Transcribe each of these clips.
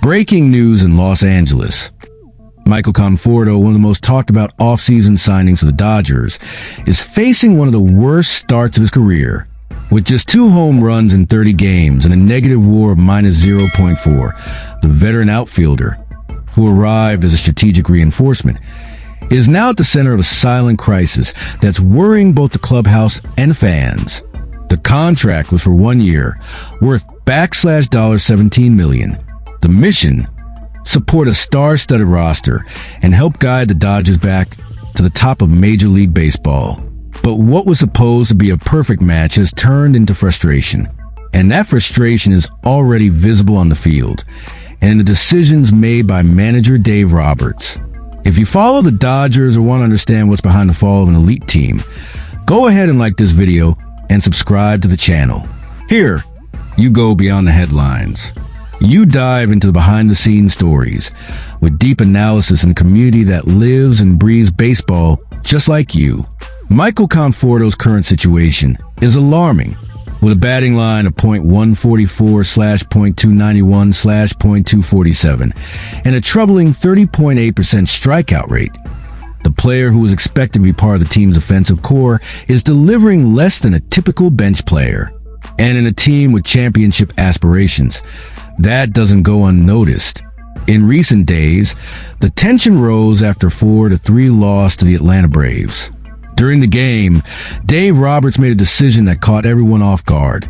Breaking news in Los Angeles. Michael Conforto, one of the most talked about offseason signings for the Dodgers, is facing one of the worst starts of his career. With just 2 home runs in 30 games and a negative WAR of -0.4, the veteran outfielder, who arrived as a strategic reinforcement, is now at the center of a silent crisis that's worrying both the clubhouse and fans. The contract was for 1 year, worth $17 million. The mission: support a star-studded roster and help guide the Dodgers back to the top of Major League Baseball. But what was supposed to be a perfect match has turned into frustration. And that frustration is already visible on the field and in the decisions made by manager Dave Roberts. If you follow the Dodgers or want to understand what's behind the fall of an elite team, go ahead and like this video and subscribe to the channel. Here, you go beyond the headlines. You dive into the behind-the-scenes stories with deep analysis in a community that lives and breathes baseball just like you. Michael Conforto's current situation is alarming, with a batting line of .144/.291/.247 and a troubling 30.8% strikeout rate. The player who was expected to be part of the team's offensive core is delivering less than a typical bench player. And in a team with championship aspirations, that doesn't go unnoticed. In recent days, the tension rose after 4-3 loss to the Atlanta Braves. During the game, Dave Roberts made a decision that caught everyone off guard.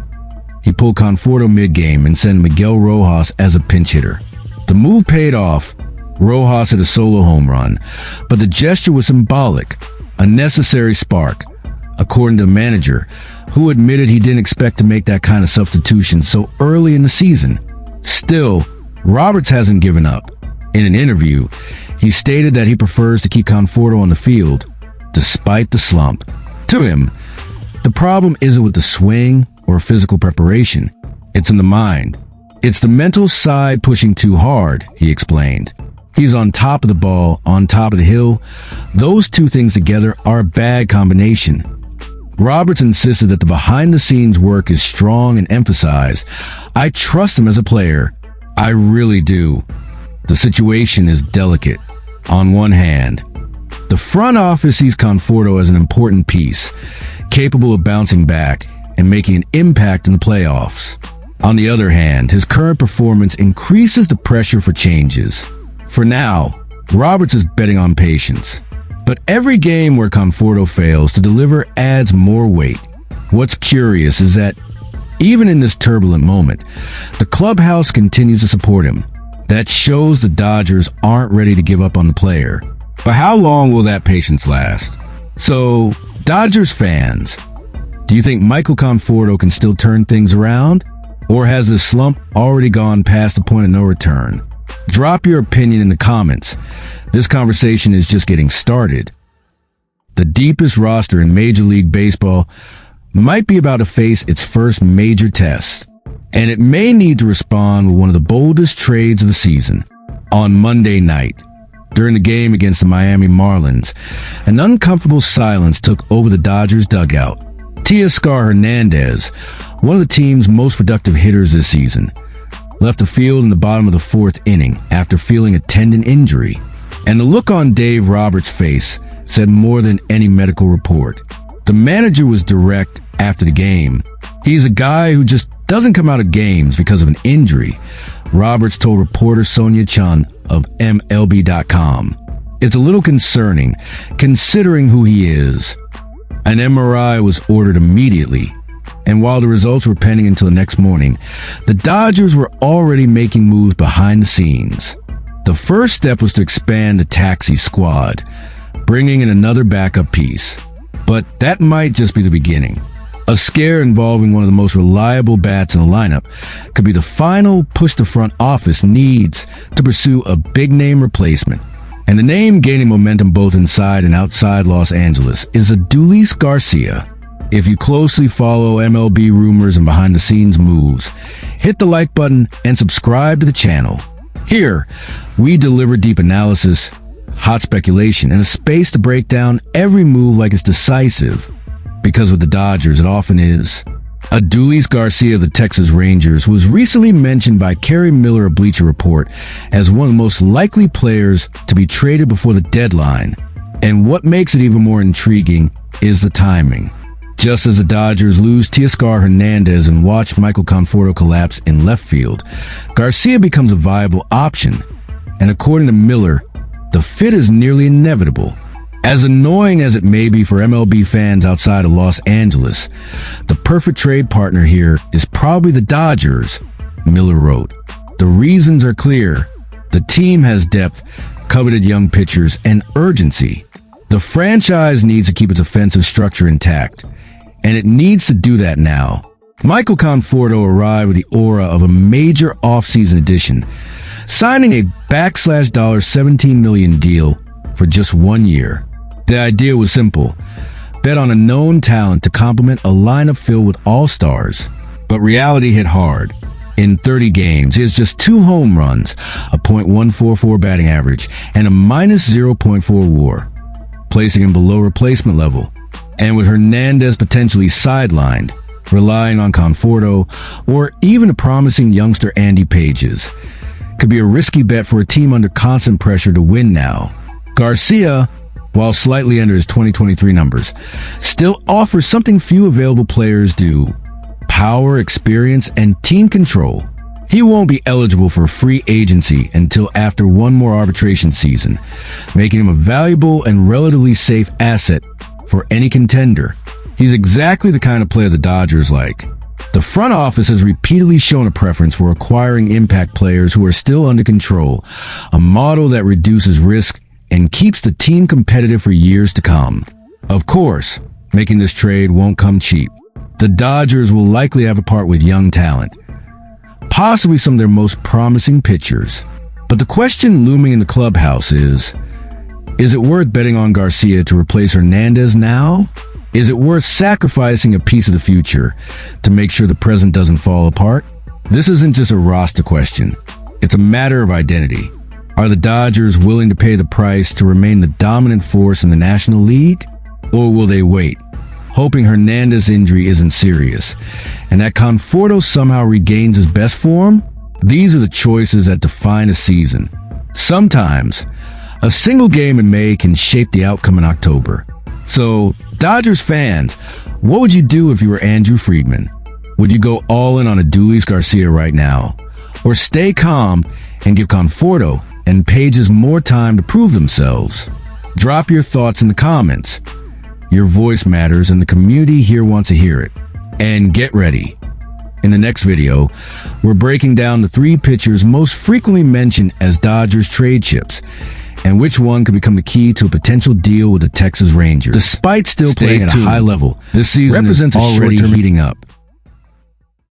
He pulled Conforto mid-game and sent Miguel Rojas as a pinch hitter. The move paid off. Rojas hit a solo home run, but the gesture was symbolic, a necessary spark, according to the manager, who admitted he didn't expect to make that kind of substitution so early in the season. Still, Roberts hasn't given up. In an interview, he stated that he prefers to keep Conforto on the field, despite the slump. To him, the problem isn't with the swing or physical preparation. It's in the mind. It's the mental side pushing too hard, he explained. He's on top of the ball, on top of the hill. Those two things together are a bad combination. Roberts insisted that the behind-the-scenes work is strong and emphasized. I trust him as a player. I really do. The situation is delicate. On one hand, the front office sees Conforto as an important piece, capable of bouncing back and making an impact in the playoffs. On the other hand, his current performance increases the pressure for changes. For now, Roberts is betting on patience. But every game where Conforto fails to deliver adds more weight. What's curious is that even in this turbulent moment, the clubhouse continues to support him. That shows the Dodgers aren't ready to give up on the player. But how long will that patience last? So, Dodgers fans, do you think Michael Conforto can still turn things around? Or has the slump already gone past the point of no return? Drop your opinion in the comments. This conversation is just getting started. The deepest roster in Major League Baseball might be about to face its first major test, and it may need to respond with one of the boldest trades of the season. On Monday night, during the game against the Miami Marlins, an uncomfortable silence took over the Dodgers dugout. Teoscar Hernandez, one of the team's most productive hitters this season, left the field in the bottom of the 4th inning after feeling a tendon injury. And the look on Dave Roberts' face said more than any medical report. The manager was direct after the game. He's a guy who just doesn't come out of games because of an injury, Roberts told reporter Sonia Chun of MLB.com. It's a little concerning, considering who he is. An MRI was ordered immediately, and while the results were pending until the next morning, the Dodgers were already making moves behind the scenes. The first step was to expand the taxi squad, bringing in another backup piece. But that might just be the beginning. A scare involving one of the most reliable bats in the lineup could be the final push the front office needs to pursue a big-name replacement. And the name gaining momentum both inside and outside Los Angeles is Adolis Garcia. If you closely follow MLB rumors and behind-the-scenes moves, hit the like button and subscribe to the channel. Here, we deliver deep analysis, hot speculation, and a space to break down every move like it's decisive. Because with the Dodgers, it often is. Adolis García of the Texas Rangers was recently mentioned by Kerry Miller of Bleacher Report as one of the most likely players to be traded before the deadline. And what makes it even more intriguing is the timing. Just as the Dodgers lose Teoscar Hernandez and watch Michael Conforto collapse in left field, Garcia becomes a viable option. And according to Miller, the fit is nearly inevitable. As annoying as it may be for MLB fans outside of Los Angeles, the perfect trade partner here is probably the Dodgers, Miller wrote. The reasons are clear. The team has depth, coveted young pitchers, and urgency. The franchise needs to keep its offensive structure intact, and it needs to do that now. Michael Conforto arrived with the aura of a major offseason addition, signing a $17 million deal for just 1 year. The idea was simple. Bet on a known talent to complement a lineup filled with all-stars. But reality hit hard. In 30 games, he has just 2 home runs, a .144 batting average, and a -0.4 WAR, placing him below replacement level. And with Hernandez potentially sidelined, relying on Conforto, or even a promising youngster Andy Pages, could be a risky bet for a team under constant pressure to win now. Garcia, while slightly under his 2023 numbers, still offers something few available players do: power, experience, and team control. He won't be eligible for free agency until after one more arbitration season, making him a valuable and relatively safe asset for any contender. He's exactly the kind of player the Dodgers like. The front office has repeatedly shown a preference for acquiring impact players who are still under control, a model that reduces risk and keeps the team competitive for years to come. Of course, making this trade won't come cheap. The Dodgers will likely have a part with young talent, possibly some of their most promising pitchers. But the question looming in the clubhouse is it worth betting on Garcia to replace Hernandez now? Is it worth sacrificing a piece of the future to make sure the present doesn't fall apart? This isn't just a roster question. It's a matter of identity. Are the Dodgers willing to pay the price to remain the dominant force in the National League? Or will they wait, hoping Hernandez's injury isn't serious, and that Conforto somehow regains his best form? These are the choices that define a season. Sometimes, a single game in May can shape the outcome in October. So, Dodgers fans, what would you do if you were Andrew Friedman? Would you go all in on Adolis Garcia right now? Or stay calm and give Conforto and Pages more time to prove themselves? Drop your thoughts in the comments. Your voice matters and the community here wants to hear it. And get ready. In the next video, we're breaking down the 3 pitchers most frequently mentioned as Dodgers trade chips, and which one could become the key to a potential deal with the Texas Rangers. Despite still playing at a high level, this season represents a already heating up.